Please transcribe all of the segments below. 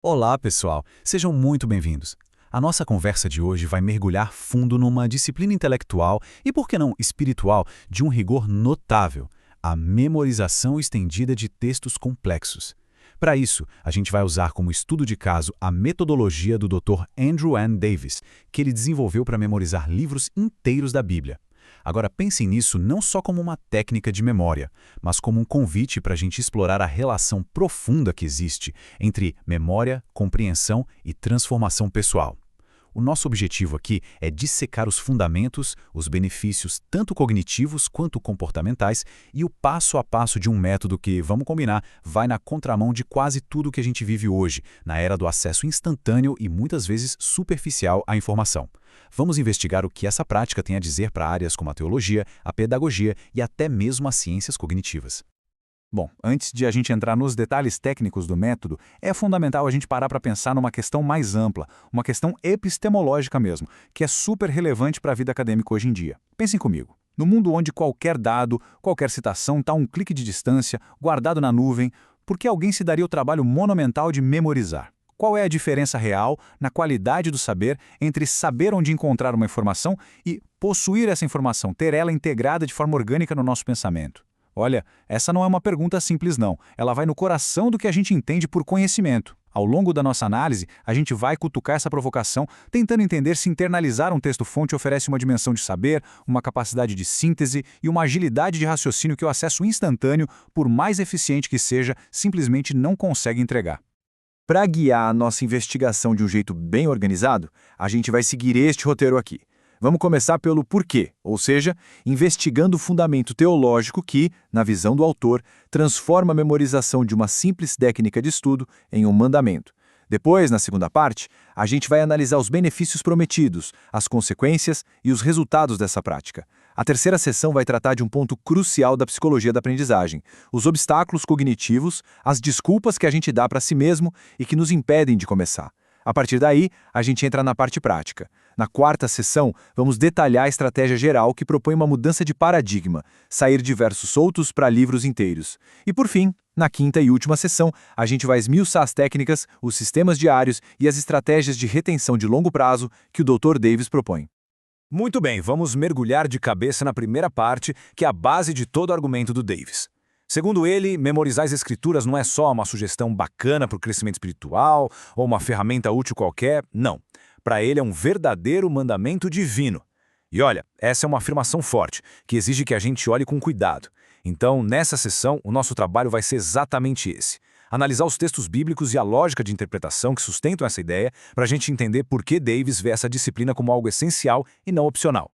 Olá, pessoal! Sejam muito bem-vindos. A nossa conversa de hoje vai mergulhar fundo numa disciplina intelectual e, por que não, espiritual, de um rigor notável: a memorização estendida de textos complexos. Para isso, a gente vai usar como estudo de caso a metodologia do Dr. Andrew N. Davis, que ele desenvolveu para memorizar livros inteiros da Bíblia. Agora pensem nisso não só como uma técnica de memória, mas como um convite para a gente explorar a relação profunda que existe entre memória, compreensão e transformação pessoal. O nosso objetivo aqui é dissecar os fundamentos, os benefícios tanto cognitivos quanto comportamentais e o passo a passo de um método que, vamos combinar, vai na contramão de quase tudo que a gente vive hoje, na era do acesso instantâneo e muitas vezes superficial à informação. Vamos investigar o que essa prática tem a dizer para áreas como a teologia, a pedagogia e até mesmo as ciências cognitivas. Bom, antes de a gente entrar nos detalhes técnicos do método, é fundamental a gente parar para pensar numa questão mais ampla, uma questão epistemológica mesmo, que é super relevante para a vida acadêmica hoje em dia. Pensem comigo. No mundo onde qualquer dado, qualquer citação está a um clique de distância, guardado na nuvem, por que alguém se daria o trabalho monumental de memorizar? Qual é a diferença real na qualidade do saber entre saber onde encontrar uma informação e possuir essa informação, ter ela integrada de forma orgânica no nosso pensamento? Olha, essa não é uma pergunta simples não, ela vai no coração do que a gente entende por conhecimento. Ao longo da nossa análise, a gente vai cutucar essa provocação, tentando entender se internalizar um texto-fonte oferece uma dimensão de saber, uma capacidade de síntese e uma agilidade de raciocínio que o acesso instantâneo, por mais eficiente que seja, simplesmente não consegue entregar. Para guiar a nossa investigação de um jeito bem organizado, a gente vai seguir este roteiro aqui. Vamos começar pelo porquê, ou seja, investigando o fundamento teológico que, na visão do autor, transforma a memorização de uma simples técnica de estudo em um mandamento. Depois, na segunda parte, a gente vai analisar os benefícios prometidos, as consequências e os resultados dessa prática. A terceira sessão vai tratar de um ponto crucial da psicologia da aprendizagem: os obstáculos cognitivos, as desculpas que a gente dá para si mesmo e que nos impedem de começar. A partir daí, a gente entra na parte prática. Na quarta sessão, vamos detalhar a estratégia geral que propõe uma mudança de paradigma, sair de versos soltos para livros inteiros. E por fim, na quinta e última sessão, a gente vai esmiuçar as técnicas, os sistemas diários e as estratégias de retenção de longo prazo que o Dr. Davis propõe. Muito bem, vamos mergulhar de cabeça na primeira parte, que é a base de todo o argumento do Davis. Segundo ele, memorizar as escrituras não é só uma sugestão bacana para o crescimento espiritual ou uma ferramenta útil qualquer, não. Para ele é um verdadeiro mandamento divino. E olha, essa é uma afirmação forte, que exige que a gente olhe com cuidado. Então, nessa sessão, o nosso trabalho vai ser exatamente esse: analisar os textos bíblicos e a lógica de interpretação que sustentam essa ideia, para a gente entender por que Davis vê essa disciplina como algo essencial e não opcional.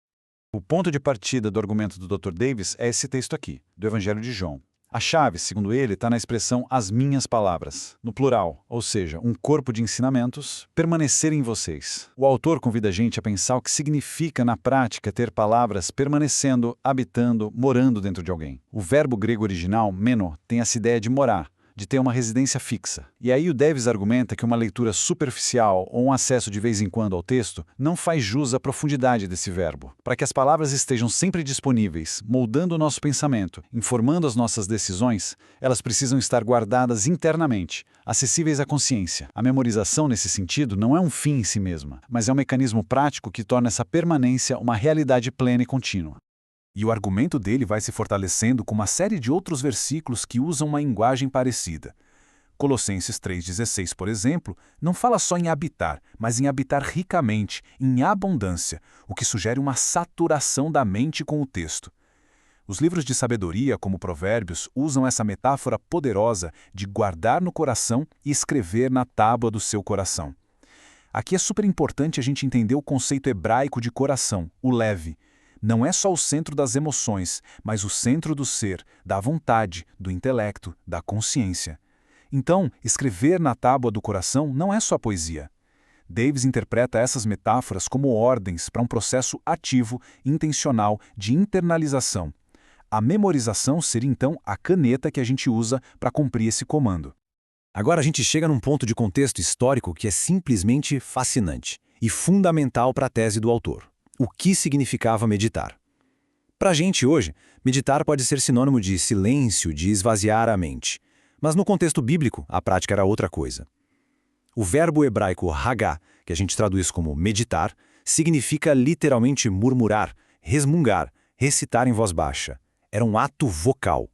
O ponto de partida do argumento do Dr. Davis é esse texto aqui, do Evangelho de João. A chave, segundo ele, está na expressão "as minhas palavras", no plural, ou seja, um corpo de ensinamentos, permanecer em vocês. O autor convida a gente a pensar o que significa na prática ter palavras permanecendo, habitando, morando dentro de alguém. O verbo grego original, meno, tem essa ideia de morar, de ter uma residência fixa. E aí o Davis argumenta que uma leitura superficial ou um acesso de vez em quando ao texto não faz jus à profundidade desse verbo. Para que as palavras estejam sempre disponíveis, moldando o nosso pensamento, informando as nossas decisões, elas precisam estar guardadas internamente, acessíveis à consciência. A memorização, nesse sentido, não é um fim em si mesma, mas é um mecanismo prático que torna essa permanência uma realidade plena e contínua. E o argumento dele vai se fortalecendo com uma série de outros versículos que usam uma linguagem parecida. Colossenses 3,16, por exemplo, não fala só em habitar, mas em habitar ricamente, em abundância, o que sugere uma saturação da mente com o texto. Os livros de sabedoria, como Provérbios, usam essa metáfora poderosa de guardar no coração e escrever na tábua do seu coração. Aqui é super importante a gente entender o conceito hebraico de coração, o lev. Não é só o centro das emoções, mas o centro do ser, da vontade, do intelecto, da consciência. Então, escrever na tábua do coração não é só poesia. Davis interpreta essas metáforas como ordens para um processo ativo, intencional, de internalização. A memorização seria então a caneta que a gente usa para cumprir esse comando. Agora a gente chega num ponto de contexto histórico que é simplesmente fascinante e fundamental para a tese do autor. O que significava meditar? Para a gente hoje, meditar pode ser sinônimo de silêncio, de esvaziar a mente. Mas no contexto bíblico, a prática era outra coisa. O verbo hebraico hagá, que a gente traduz como meditar, significa literalmente murmurar, resmungar, recitar em voz baixa. Era um ato vocal.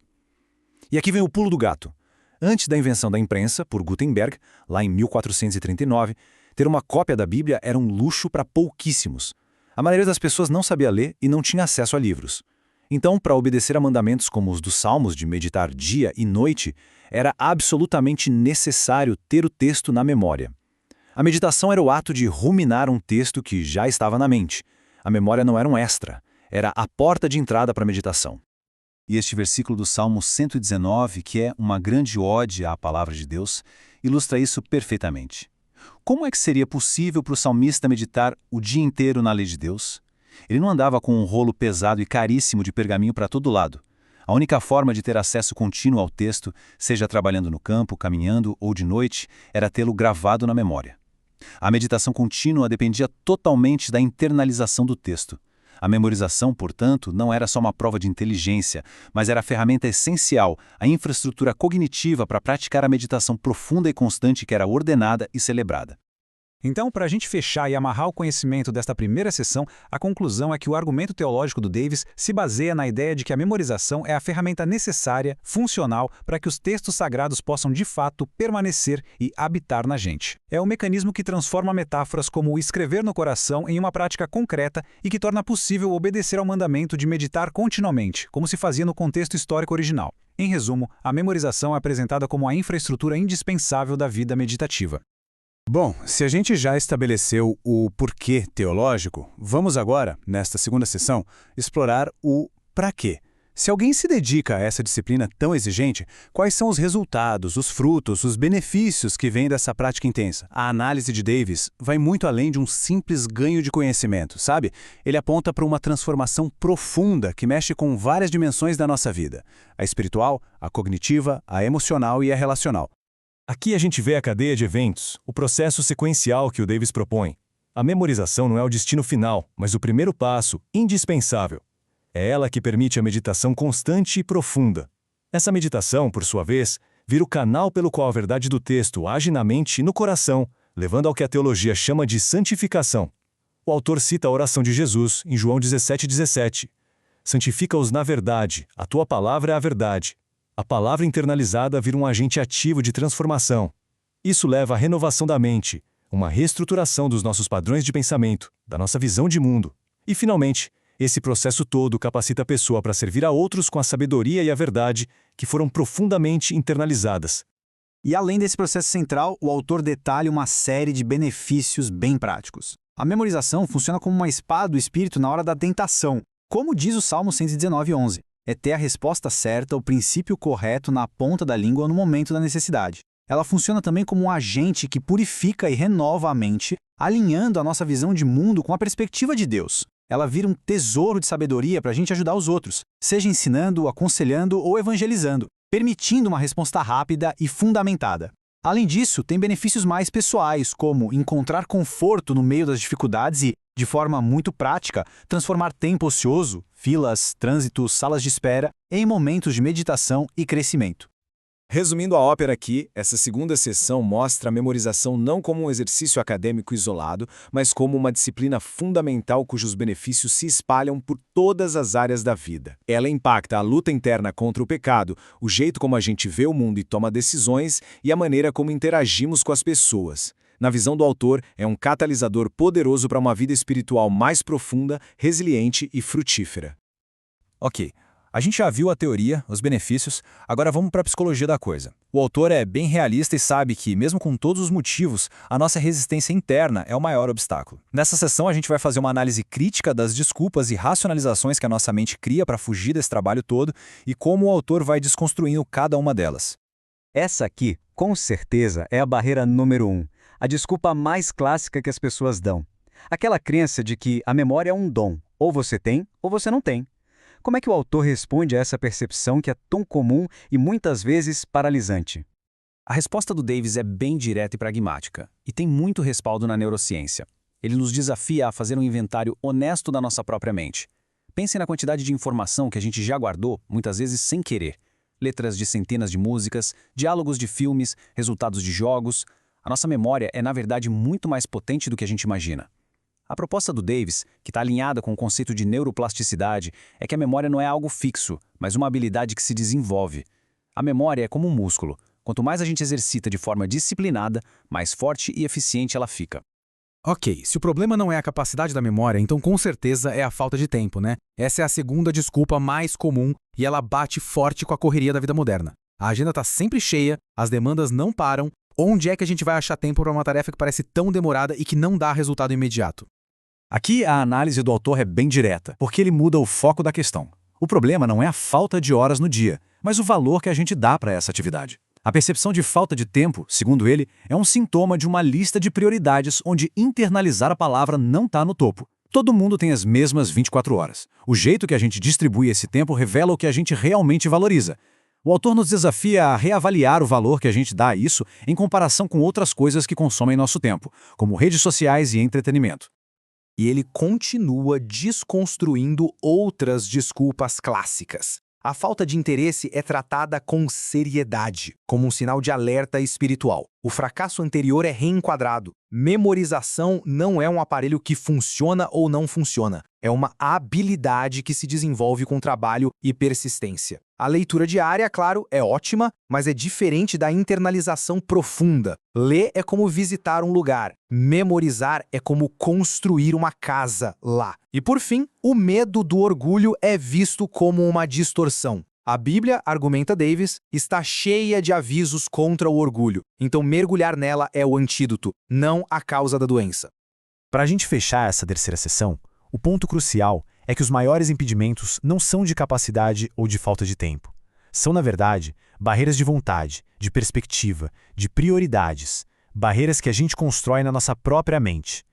E aqui vem o pulo do gato. Antes da invenção da imprensa, por Gutenberg, lá em 1439, ter uma cópia da Bíblia era um luxo para pouquíssimos. A maioria das pessoas não sabia ler e não tinha acesso a livros. Então, para obedecer a mandamentos como os dos Salmos de meditar dia e noite, era absolutamente necessário ter o texto na memória. A meditação era o ato de ruminar um texto que já estava na mente. A memória não era um extra, era a porta de entrada para a meditação. E este versículo do Salmo 119, que é uma grande ode à palavra de Deus, ilustra isso perfeitamente. Como é que seria possível para o salmista meditar o dia inteiro na lei de Deus? Ele não andava com um rolo pesado e caríssimo de pergaminho para todo lado. A única forma de ter acesso contínuo ao texto, seja trabalhando no campo, caminhando ou de noite, era tê-lo gravado na memória. A meditação contínua dependia totalmente da internalização do texto. A memorização, portanto, não era só uma prova de inteligência, mas era a ferramenta essencial, a infraestrutura cognitiva para praticar a meditação profunda e constante que era ordenada e celebrada. Então, para a gente fechar e amarrar o conhecimento desta primeira sessão, a conclusão é que o argumento teológico do Davis se baseia na ideia de que a memorização é a ferramenta necessária, funcional, para que os textos sagrados possam de fato permanecer e habitar na gente. É o mecanismo que transforma metáforas como o escrever no coração em uma prática concreta e que torna possível obedecer ao mandamento de meditar continuamente, como se fazia no contexto histórico original. Em resumo, a memorização é apresentada como a infraestrutura indispensável da vida meditativa. Bom, se a gente já estabeleceu o porquê teológico, vamos agora, nesta segunda sessão, explorar o para quê. Se alguém se dedica a essa disciplina tão exigente, quais são os resultados, os frutos, os benefícios que vêm dessa prática intensa? A análise de Davis vai muito além de um simples ganho de conhecimento, sabe? Ele aponta para uma transformação profunda que mexe com várias dimensões da nossa vida: a espiritual, a cognitiva, a emocional e a relacional. Aqui a gente vê a cadeia de eventos, o processo sequencial que o Davis propõe. A memorização não é o destino final, mas o primeiro passo, indispensável. É ela que permite a meditação constante e profunda. Essa meditação, por sua vez, vira o canal pelo qual a verdade do texto age na mente e no coração, levando ao que a teologia chama de santificação. O autor cita a oração de Jesus, em João 17,17. Santifica-os na verdade, a tua palavra é a verdade. A palavra internalizada vira um agente ativo de transformação. Isso leva à renovação da mente, uma reestruturação dos nossos padrões de pensamento, da nossa visão de mundo. E, finalmente, esse processo todo capacita a pessoa para servir a outros com a sabedoria e a verdade que foram profundamente internalizadas. E além desse processo central, o autor detalha uma série de benefícios bem práticos. A memorização funciona como uma espada do espírito na hora da tentação, como diz o Salmo 119:11. É ter a resposta certa, o princípio correto na ponta da língua no momento da necessidade. Ela funciona também como um agente que purifica e renova a mente, alinhando a nossa visão de mundo com a perspectiva de Deus. Ela vira um tesouro de sabedoria para a gente ajudar os outros, seja ensinando, aconselhando ou evangelizando, permitindo uma resposta rápida e fundamentada. Além disso, tem benefícios mais pessoais, como encontrar conforto no meio das dificuldades e, de forma muito prática, transformar tempo ocioso, filas, trânsitos, salas de espera, em momentos de meditação e crescimento. Resumindo a ópera aqui, essa segunda sessão mostra a memorização não como um exercício acadêmico isolado, mas como uma disciplina fundamental cujos benefícios se espalham por todas as áreas da vida. Ela impacta a luta interna contra o pecado, o jeito como a gente vê o mundo e toma decisões e a maneira como interagimos com as pessoas. Na visão do autor, é um catalisador poderoso para uma vida espiritual mais profunda, resiliente e frutífera. Ok. A gente já viu a teoria, os benefícios, agora vamos para a psicologia da coisa. O autor é bem realista e sabe que, mesmo com todos os motivos, a nossa resistência interna é o maior obstáculo. Nessa sessão a gente vai fazer uma análise crítica das desculpas e racionalizações que a nossa mente cria para fugir desse trabalho todo e como o autor vai desconstruindo cada uma delas. Essa aqui, com certeza, é a barreira número 1, a desculpa mais clássica que as pessoas dão. Aquela crença de que a memória é um dom, ou você tem ou você não tem. Como é que o autor responde a essa percepção que é tão comum e muitas vezes paralisante? A resposta do Davis é bem direta e pragmática, e tem muito respaldo na neurociência. Ele nos desafia a fazer um inventário honesto da nossa própria mente. Pense na quantidade de informação que a gente já guardou, muitas vezes sem querer. Letras de centenas de músicas, diálogos de filmes, resultados de jogos. A nossa memória é, na verdade, muito mais potente do que a gente imagina. A proposta do Davis, que está alinhada com o conceito de neuroplasticidade, é que a memória não é algo fixo, mas uma habilidade que se desenvolve. A memória é como um músculo. Quanto mais a gente exercita de forma disciplinada, mais forte e eficiente ela fica. Ok, se o problema não é a capacidade da memória, então com certeza é a falta de tempo, né? Essa é a segunda desculpa mais comum e ela bate forte com a correria da vida moderna. A agenda está sempre cheia, as demandas não param. Onde é que a gente vai achar tempo para uma tarefa que parece tão demorada e que não dá resultado imediato? Aqui a análise do autor é bem direta, porque ele muda o foco da questão. O problema não é a falta de horas no dia, mas o valor que a gente dá para essa atividade. A percepção de falta de tempo, segundo ele, é um sintoma de uma lista de prioridades onde internalizar a palavra não está no topo. Todo mundo tem as mesmas 24 horas. O jeito que a gente distribui esse tempo revela o que a gente realmente valoriza. O autor nos desafia a reavaliar o valor que a gente dá a isso em comparação com outras coisas que consomem nosso tempo, como redes sociais e entretenimento. E ele continua desconstruindo outras desculpas clássicas. A falta de interesse é tratada com seriedade, como um sinal de alerta espiritual. O fracasso anterior é reenquadrado. Memorização não é um aparelho que funciona ou não funciona. É uma habilidade que se desenvolve com trabalho e persistência. A leitura diária, claro, é ótima, mas é diferente da internalização profunda. Ler é como visitar um lugar. Memorizar é como construir uma casa lá. E por fim, o medo do orgulho é visto como uma distorção. A Bíblia, argumenta Davis, está cheia de avisos contra o orgulho. Então mergulhar nela é o antídoto, não a causa da doença. Para a gente fechar essa terceira sessão, o ponto crucial é que os maiores impedimentos não são de capacidade ou de falta de tempo. São, na verdade, barreiras de vontade, de perspectiva, de prioridades, barreiras que a gente constrói na nossa própria mente.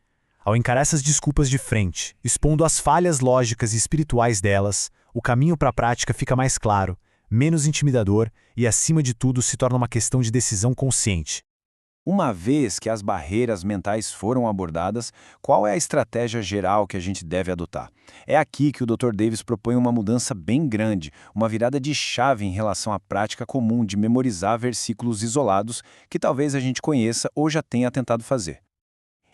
Ao encarar essas desculpas de frente, expondo as falhas lógicas e espirituais delas, o caminho para a prática fica mais claro, menos intimidador e, acima de tudo, se torna uma questão de decisão consciente. Uma vez que as barreiras mentais foram abordadas, qual é a estratégia geral que a gente deve adotar? É aqui que o Dr. Davis propõe uma mudança bem grande, uma virada de chave em relação à prática comum de memorizar versículos isolados que talvez a gente conheça ou já tenha tentado fazer.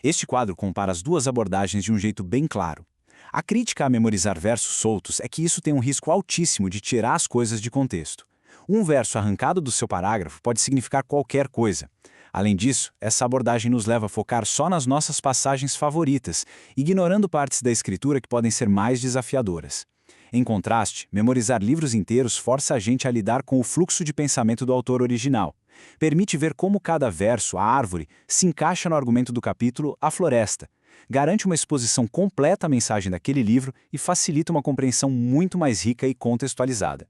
Este quadro compara as duas abordagens de um jeito bem claro. A crítica a memorizar versos soltos é que isso tem um risco altíssimo de tirar as coisas de contexto. Um verso arrancado do seu parágrafo pode significar qualquer coisa. Além disso, essa abordagem nos leva a focar só nas nossas passagens favoritas, ignorando partes da escritura que podem ser mais desafiadoras. Em contraste, memorizar livros inteiros força a gente a lidar com o fluxo de pensamento do autor original. Permite ver como cada verso, a árvore, se encaixa no argumento do capítulo, a floresta. Garante uma exposição completa à mensagem daquele livro e facilita uma compreensão muito mais rica e contextualizada.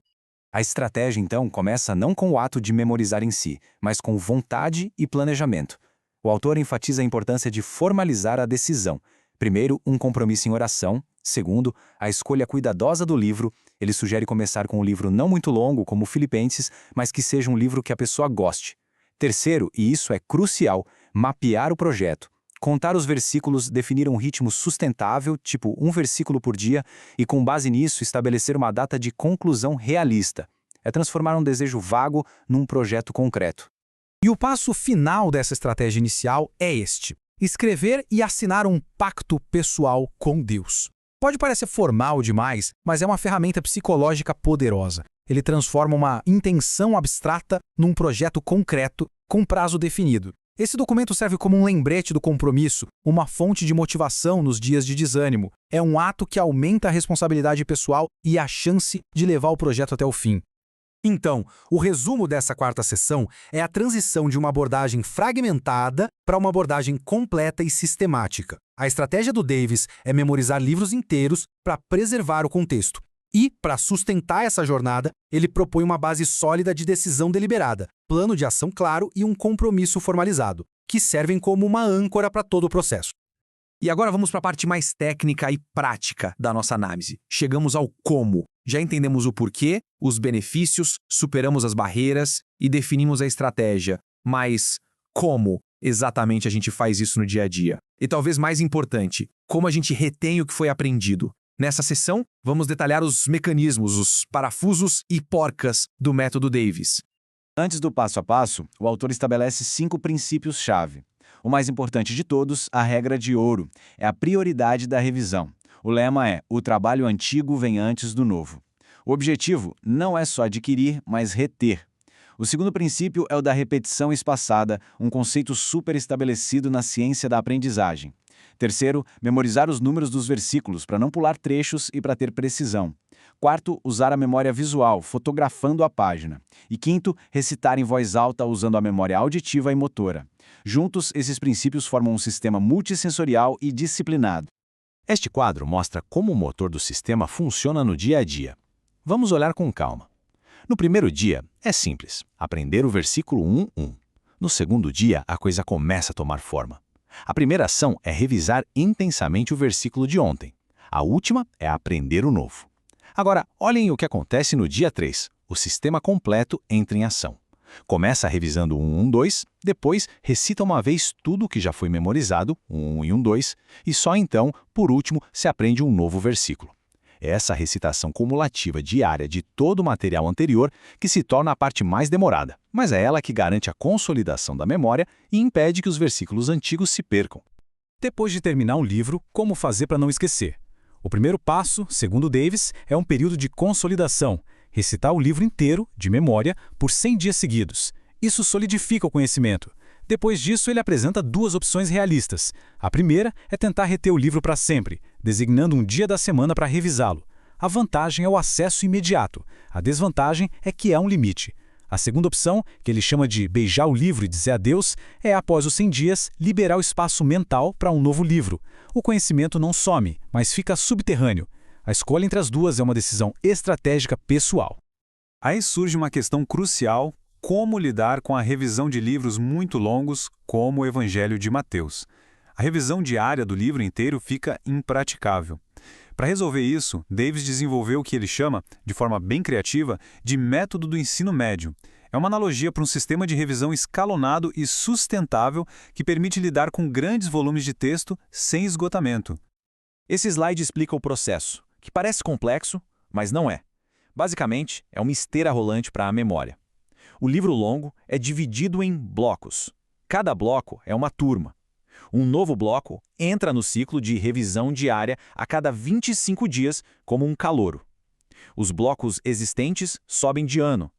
A estratégia, então, começa não com o ato de memorizar em si, mas com vontade e planejamento. O autor enfatiza a importância de formalizar a decisão. Primeiro, um compromisso em oração. Segundo, a escolha cuidadosa do livro. Ele sugere começar com um livro não muito longo, como Filipenses, mas que seja um livro que a pessoa goste. Terceiro, e isso é crucial, mapear o projeto. Contar os versículos, definir um ritmo sustentável, tipo um versículo por dia, e com base nisso estabelecer uma data de conclusão realista. É transformar um desejo vago num projeto concreto. E o passo final dessa estratégia inicial é este: escrever e assinar um pacto pessoal com Deus. Pode parecer formal demais, mas é uma ferramenta psicológica poderosa. Ele transforma uma intenção abstrata num projeto concreto com prazo definido. Esse documento serve como um lembrete do compromisso, uma fonte de motivação nos dias de desânimo. É um ato que aumenta a responsabilidade pessoal e a chance de levar o projeto até o fim. Então, o resumo dessa quarta sessão é a transição de uma abordagem fragmentada para uma abordagem completa e sistemática. A estratégia do Davis é memorizar livros inteiros para preservar o contexto. E, para sustentar essa jornada, ele propõe uma base sólida de decisão deliberada, plano de ação claro e um compromisso formalizado, que servem como uma âncora para todo o processo. E agora vamos para a parte mais técnica e prática da nossa análise. Chegamos ao como. Já entendemos o porquê, os benefícios, superamos as barreiras e definimos a estratégia. Mas como exatamente a gente faz isso no dia a dia? E talvez mais importante, como a gente retém o que foi aprendido? Nessa sessão, vamos detalhar os mecanismos, os parafusos e porcas do método Davis. Antes do passo a passo, o autor estabelece 5 princípios-chave. O mais importante de todos, a regra de ouro, é a prioridade da revisão. O lema é: o trabalho antigo vem antes do novo. O objetivo não é só adquirir, mas reter. O segundo princípio é o da repetição espaçada, um conceito super estabelecido na ciência da aprendizagem. Terceiro, memorizar os números dos versículos para não pular trechos e para ter precisão. Quarto, usar a memória visual, fotografando a página. E quinto, recitar em voz alta usando a memória auditiva e motora. Juntos, esses princípios formam um sistema multissensorial e disciplinado. Este quadro mostra como o motor do sistema funciona no dia a dia. Vamos olhar com calma. No primeiro dia, é simples, aprender o versículo 1:1. No segundo dia, a coisa começa a tomar forma. A primeira ação é revisar intensamente o versículo de ontem. A última é aprender o novo. Agora, olhem o que acontece no dia 3. O sistema completo entra em ação. Começa revisando o 1:1:2, depois recita uma vez tudo o que já foi memorizado, 1:1 e 1:2, e só então, por último, se aprende um novo versículo. É essa recitação cumulativa diária de todo o material anterior que se torna a parte mais demorada, mas é ela que garante a consolidação da memória e impede que os versículos antigos se percam. Depois de terminar um livro, como fazer para não esquecer? O primeiro passo, segundo Davis, é um período de consolidação, recitar o livro inteiro, de memória, por 100 dias seguidos. Isso solidifica o conhecimento. Depois disso, ele apresenta 2 opções realistas. A primeira é tentar reter o livro para sempre, designando um dia da semana para revisá-lo. A vantagem é o acesso imediato. A desvantagem é que há um limite. A segunda opção, que ele chama de beijar o livro e dizer adeus, é, após os 100 dias, liberar o espaço mental para um novo livro. O conhecimento não some, mas fica subterrâneo. A escolha entre as duas é uma decisão estratégica pessoal. Aí surge uma questão crucial: como lidar com a revisão de livros muito longos, como o Evangelho de Mateus. A revisão diária do livro inteiro fica impraticável. Para resolver isso, Davis desenvolveu o que ele chama, de forma bem criativa, de método do ensino médio. É uma analogia para um sistema de revisão escalonado e sustentável que permite lidar com grandes volumes de texto sem esgotamento. Esse slide explica o processo, que parece complexo, mas não é. Basicamente, é uma esteira rolante para a memória. O livro longo é dividido em blocos. Cada bloco é uma turma. Um novo bloco entra no ciclo de revisão diária a cada 25 dias como um calouro. Os blocos existentes sobem de ano.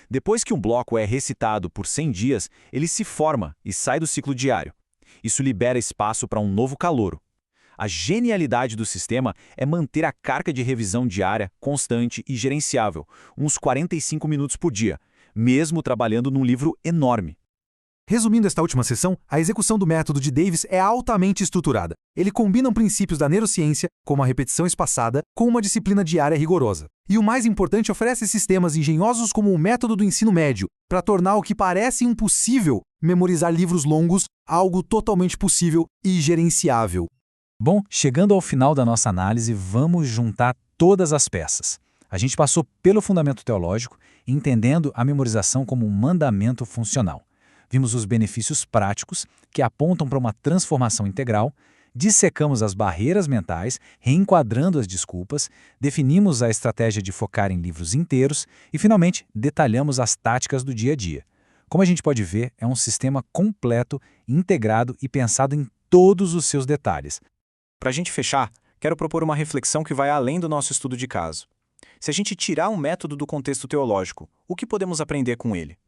Depois que um bloco é recitado por 100 dias, ele se forma e sai do ciclo diário. Isso libera espaço para um novo calouro. A genialidade do sistema é manter a carga de revisão diária constante e gerenciável, uns 45 minutos por dia, mesmo trabalhando num livro enorme. Resumindo esta última sessão, a execução do método de Davis é altamente estruturada. Ele combina princípios da neurociência, como a repetição espaçada, com uma disciplina diária rigorosa. E o mais importante, oferece sistemas engenhosos como o método do ensino médio, para tornar o que parece impossível, memorizar livros longos, algo totalmente possível e gerenciável. Bom, chegando ao final da nossa análise, vamos juntar todas as peças. A gente passou pelo fundamento teológico, entendendo a memorização como um mandamento funcional. Vimos os benefícios práticos, que apontam para uma transformação integral, dissecamos as barreiras mentais, reenquadrando as desculpas, definimos a estratégia de focar em livros inteiros e, finalmente, detalhamos as táticas do dia a dia. Como a gente pode ver, é um sistema completo, integrado e pensado em todos os seus detalhes. Para a gente fechar, quero propor uma reflexão que vai além do nosso estudo de caso. Se a gente tirar um método do contexto teológico, o que podemos aprender com ele?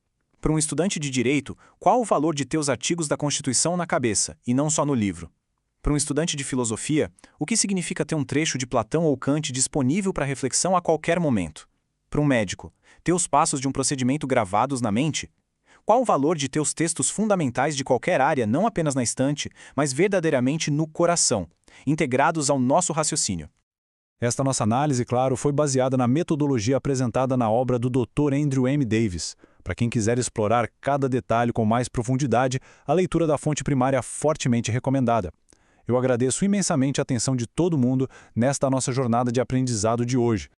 Para um estudante de direito, qual o valor de ter os artigos da Constituição na cabeça, e não só no livro? Para um estudante de filosofia, o que significa ter um trecho de Platão ou Kant disponível para reflexão a qualquer momento? Para um médico, ter os passos de um procedimento gravados na mente? Qual o valor de ter os textos fundamentais de qualquer área não apenas na estante, mas verdadeiramente no coração, integrados ao nosso raciocínio? Esta nossa análise, claro, foi baseada na metodologia apresentada na obra do Dr. Andrew M. Davis. Para quem quiser explorar cada detalhe com mais profundidade, a leitura da fonte primária é fortemente recomendada. Eu agradeço imensamente a atenção de todo mundo nesta nossa jornada de aprendizado de hoje.